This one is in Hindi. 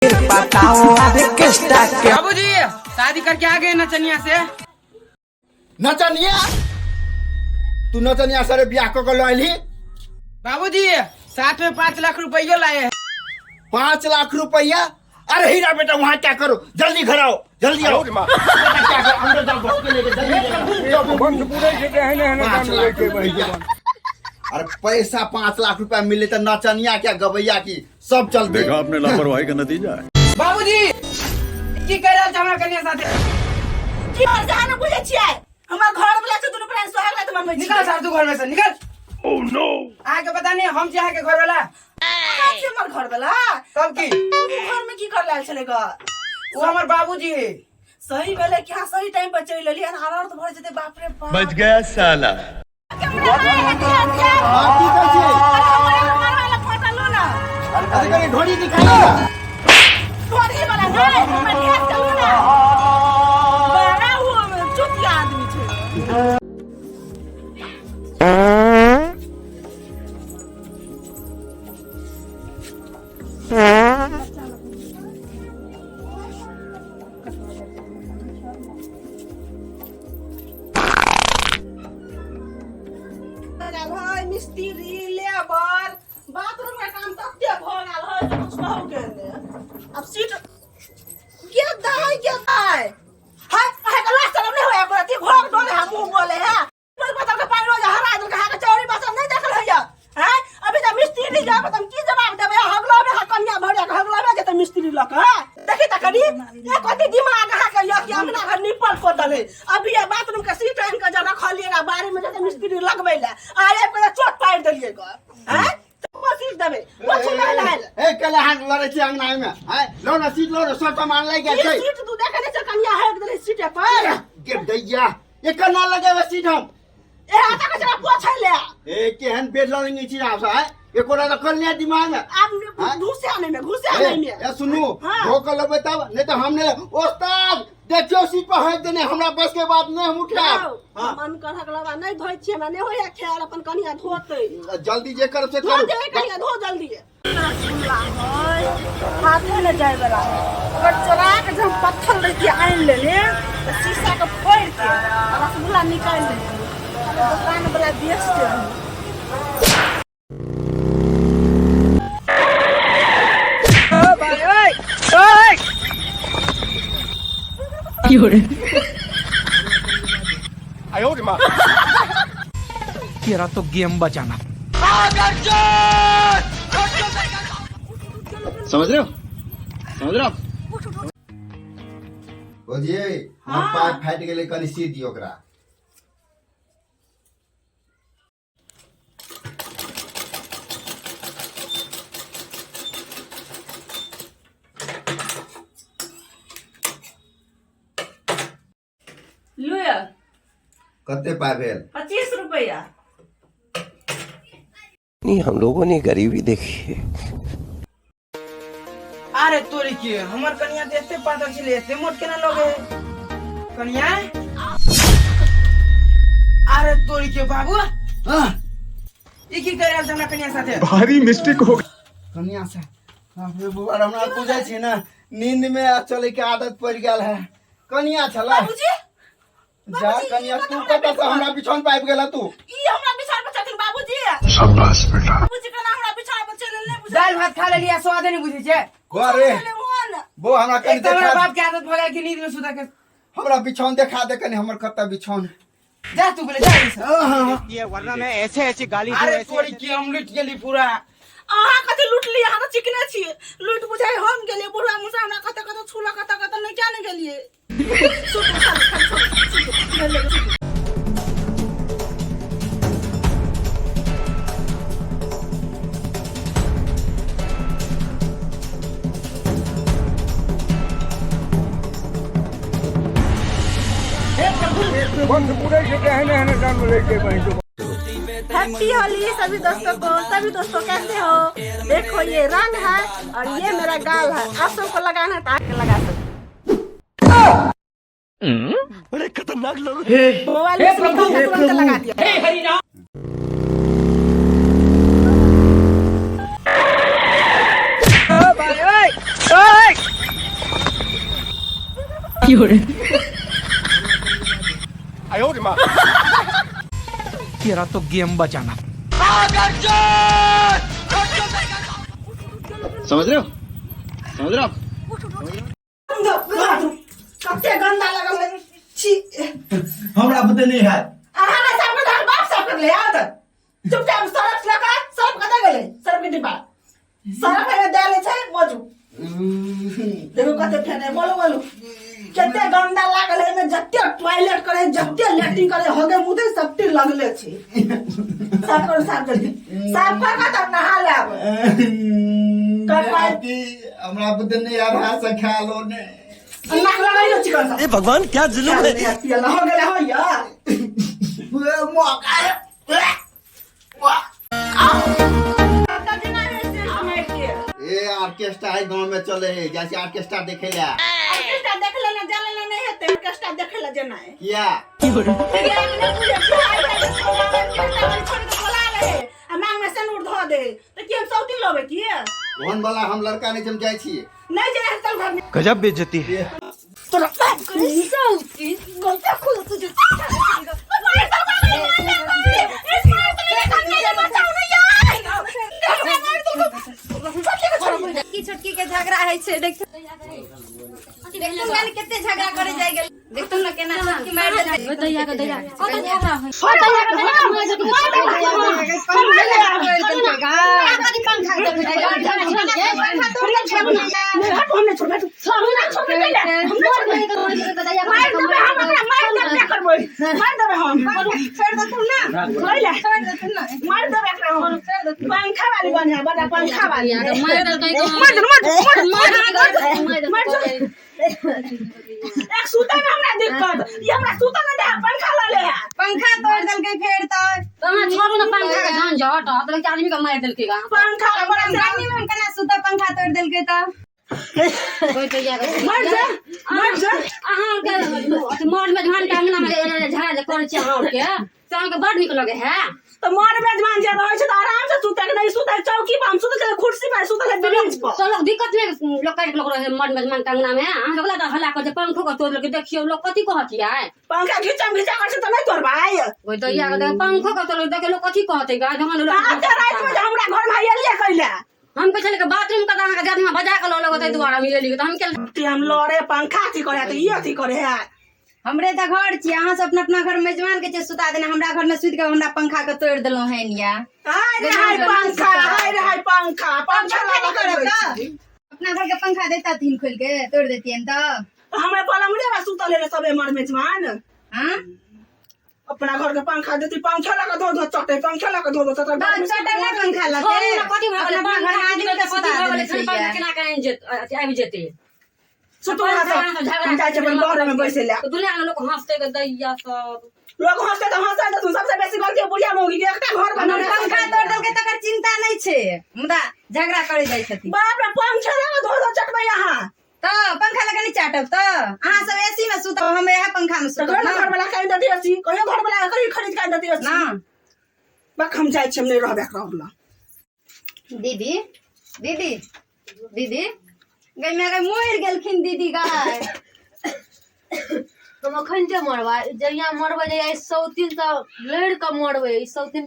बताओ अरे किस्टा के बाबूजी शादी करके आ गए नचनिया से। नचनिया तू नचनिया सरे ब्याह को लैली। बाबूजी साथ में 5 लाख रुपया लाए हैं। 5 लाख रुपया? अरे हीरा बेटा वहाँ क्या करो, जल्दी घर आओ, जल्दी आओ। क्या करो, अंदर जाओ, बस के लेके जल्दी। अरे पैसा 5 लाख रुपया मिले तो नचनिया क्या गवैया की सब चल देखा आपने लापरवाही का नतीजा है। बाबूजी की कह रहा था हमरा कन्या साथे की और जान बुझे छियै हमर घर वाला से दुनु प्राण सोहाग ला तुम निकल सर तू घर में से निकल। ओह नो आके पता नहीं हम चाहे के घर वाला से हमर घर वाला कब की घर में की कर लाल चलेगा। वो हमार बाबूजी है। सही वेले क्या सही टाइम पर चल लेली अनार तो भर जते बाप रे बाप बच गया साला। ढोड़ी दिखाई ढोड़ी वाला नहीं मैं चलू ना बड़ा वो चुप आदमी छे। भाई मिस्त्री लेबर बाथरूम का काम तत्ते भ गेल है कुछ न हो गेल। अब सीट के दाई हाय हाय का लास्ट टाइम नहीं होया करती घोक डोले हम मुंह बोले है पर बता के पानी रोज हरा दल का चौड़ी बस नहीं देखल है हैं अभी तो मिस्त्री जा तुम की जवाब देबे हगलो में कन्या भरे हगलो में जते मिस्त्री लक है देखी त करी ए कति दिमाग हा के या कि हमना घर निपल को दले अभी ये बाथरूम का सीट टाइम का जरा खलिएगा बारी में जते मिस्त्री लगबै ले आए पे चोट पार दलिएगा हैं सीट देबे पछू नहीं लाल ए कले हाथ लड़े छी अंगना में है लो ना सीट लो सब सामान ले गया छै सीट तू देखे नहीं कन्या है दले सीट पर के दैया ये कना लगे सीट हम ए आता के जरा पोछै ले ए केहन बेड लड़े छी ना है एकोरा तो कर लिया दिमाग में अब घुसे आने में ए सुनू धोख लेबे तब नहीं तो हमने उस्ताद देखियो सीट पर है देने हमरा बस के बात नहीं हम उठा मन कर हकलवा नहीं धोइ छी हमरा नहीं होया ख्याल अपन कनिया धोते जल्दी जे कर से धो करो दे कनिया धो जल्दी हाथ में न जाए वाला अगर चोरा के जब पत्थर लेके आइन लेने तो शीशा के फोड़ के रसगुल्ला निकाल ले दुकान वाला बेच के तेरा तो गेम बचाना। समझ रहे हो ओजिए हम पाइप फाट गेले कनी सीट दियो ओकरा लुया कते पाइ भेल 25 रुपया। नहीं हम लोगों ने गरीबी देखी है। अरे तोरी के हमर कन्या देखते पता चले एते मोट केना लगे कन्या। अरे तोरी के बाबू ई की कह रहा था हमरा कन्या साथे भारी मिस्टेक हो गई। कनिया से अबे बुआ हमरा बुझै छी ना नींद में चले के आदत पड़ गेल है कनिया छला बाबूजी जा कनिया तू कत से हमरा बिछौन पाइप गेला तू ई हमरा बिछाड़ पर चथिन बाबूजी शाबाश बेटा। बाबूजी का हमरा बिछाड़ पर चले ले बुझा दाल भात खा ले लिया स्वाद नहीं बुझे छे। घरे वो हमरा कनी एक तो मेरा देखा बाप के आदत भगा के नींद में सुता के हमरा बिछौन देखा दे कनी हमर कत्ता बिछौन जा तू बोले जा ये वरना मैं ऐसे ऐसे गाली अरे तोरी के हम लुट गेली पूरा। आहा कते लूट लिया हम चिकने छी लूट बुझाई हम गेलिए बुढ़ा मुसा हमरा कते कते छुला कते नहीं क्या नहीं गेलिए हैप्पी होली सभी दोस्तों कैसे हो। देखो ये रंग है और ये मेरा गाल है आप सबको लगाना है तो आके लगा सकते बड़े खतरनाक लोग मोबाइल में तुरंत लगा दिया। ओए तेरा तो गेम बचाना। समझ रहे हो समझ रहे हो कते गंदा लगल है छी हमरा बुते नहीं है आहा ना सब का बाप सब कर ले आत चुपचाप सरफ लगा सब कता गेले सरफ के डिब्बा सरफ है डाले छै मजू देखो कते फेने बोलो बोलो कते गंदा लागल है में जत्ते टॉयलेट करे जत्ते लैट्रिन करे होगे मुदे सबटी लगले छै साफ कर तब नहा ले आब कि हमरा बुते नहीं है भाषा खा लो ने नाक लगाइयो चिकन सा ए भगवान क्या जुलूम है पिया हो गेले हो यार ए ऑर्केस्ट्रा है गांव में चले है जैसे ऑर्केस्ट्रा देखे ला ऑर्केस्ट्रा देख लेना जाने ले नहीं हेते ऑर्केस्ट्रा देखे ला जेना है किया मांग में सनूर धो दे तो कि हम सौती लोबे की कौन वाला हम लड़का नहीं जम जाय छी नहीं जाए चल घर में गजब बेइज्जती है। तोरा बाप करे सौती गलता खुद तुझे छोटकी के झगड़ा है छे देख देखतो ना केते झगड़ा करे जाय गेल देखतो ना केना छोटकी मार दे दैया के दैया कत झगड़ा है पंखा वाली बनिया बड़ा पंखा वाली एक सूता में हमरा दिक्कत ये हमरा सूता में दे पंखा ला ले पंखा तोड़ दल के फेर तो छोड़ू ना पंखा का झंझट अब लगे आदमी का मार दल के गा पंखा बड़ा रानी में कना सुता पंखा तोड़ दल के तो कोई तो या मर जा अहां के मोर में घंटा अंगना में झाड़ कर छ और के तो के बड़ निक लगे है तो मोर मेजमान जे रहै छै त आराम से सुते के नहीं सुते चौकी पर हम सुते के कुर्सी पर सुते के ब्रेंच पर तो लोग दिक्कत में लोग काट लोग रहे मर मेजमान टांगना में हम लोग ला हल्ला कर पंखो को तोड़ के देखियो लोग कथि कहत है पंखा घिचा कर छै त नहीं तोड़ भाई कोई तो या के पंखो को तोड़ देख लोग कथि कहत है गा हम लोग रात में हमरा घर में आइले कइले हम पे चले के बाथरूम का दाना के में बजा के लो लोग तै दुआरा में एली तो हम के हम लड़े पंखा थी करे त ई अथी करे है हमरे त घर छी अहां सब अपना अपना घर मेजमान के जे सुता देना हमरा घर में सुत के हमरा पंखा के तोड़ देलो है निया हाय रे हाय पंखा लगा करे त अपना घर के पंखा देता तीन खोल के तोड़ देतियन त हमें पलंगड़े में सुतल है सबे मर मेजमान हां अपना घर के पंखा देती पंखा लगा दो चटे पंखा लगा दो चटे चटे ना पंखा लगे कथि भगले अपना घर आदमी के सुता देले पंखा केना कहीं जे आबि जेते सुतोरा सब जाय छै घर में बैसे ले तो दुनिया में लोग हंसते के दैया सब लोग हंसते तो तू सबसे बेसी गलती बुढ़िया मौगी के एकटा घर बना पंखा तोड़ दल के तकर चिंता नहीं छे मुदा झगड़ा करे जाय छथि बाप रे पंखा लगा दो चटबै यहां तो पंखा लगा नहीं चाटब तो अहां सब एसी में सुतब हम यह पंखा में सुतब ना घर वाला कहि दती एसी कहियो घर वाला कहि खरीद के दती एसी ना बक हम जाय छी हम नहीं रहबे करला दीदी गई में गई मोर गेलखिन दीदी गाय हम अखन जे मरबा जहिया मरबे जे 103 त लड़ के मरबे 103 के